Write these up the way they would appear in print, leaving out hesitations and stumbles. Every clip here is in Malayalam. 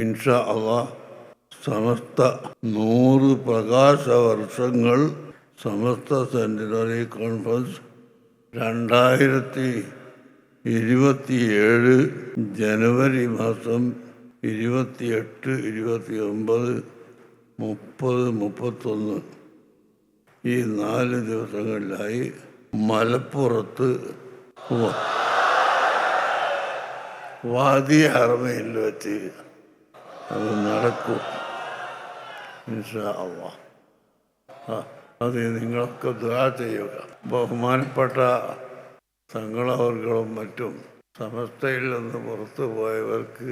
ഇൻഷാ അള്ളാഹ് സമസ്ത 100 പ്രകാശവർഷങ്ങൾ സമസ്ത സെൻറ്റിനറി കോൺഫറൻസ് 2027 ജനുവരി മാസം 28, 29, 30, 31 ഈ 4 ദിവസങ്ങളിലായി മലപ്പുറത്ത് വാദി ഹറമയിൽ വെച്ച് അത് നടക്കും ഇൻഷാ അല്ലാഹ്. അത് നിങ്ങളൊക്കെ ദുആ ചെയ്യുക. ബഹുമാനപ്പെട്ട തങ്ങളവർകളും മറ്റും സമസ്തയിൽ നിന്ന് പുറത്തു പോയവർക്ക്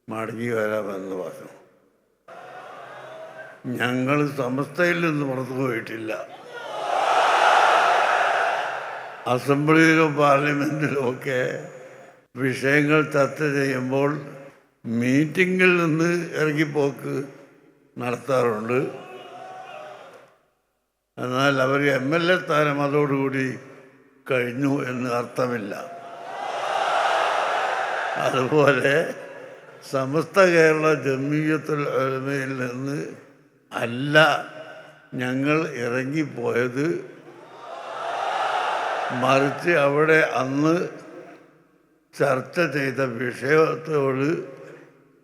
മടങ്ങി വരാമെന്ന് പറഞ്ഞു. ഞങ്ങൾ സമസ്തയിൽ നിന്ന് പുറത്തു പോയിട്ടില്ല. അസംബ്ലിയിലും പാർലമെൻറ്റിലും ഒക്കെ വിഷയങ്ങൾ ചർച്ച ചെയ്യുമ്പോൾ മീറ്റിങ്ങിൽ നിന്ന് ഇറങ്ങിപ്പോക്ക് നടത്താറുണ്ട്. എന്നാൽ അവർ MLA സ്ഥാനം അതോടുകൂടി കഴിഞ്ഞു എന്ന് അർത്ഥമില്ല. അതുപോലെ സമസ്ത കേരള ജംഇയ്യത്തുൽ ഉലമയിൽ നിന്ന് അല്ല ഞങ്ങൾ ഇറങ്ങിപ്പോയത്, മറിച്ച് അവിടെ അന്ന് ചർച്ച ചെയ്ത വിഷയത്തോട്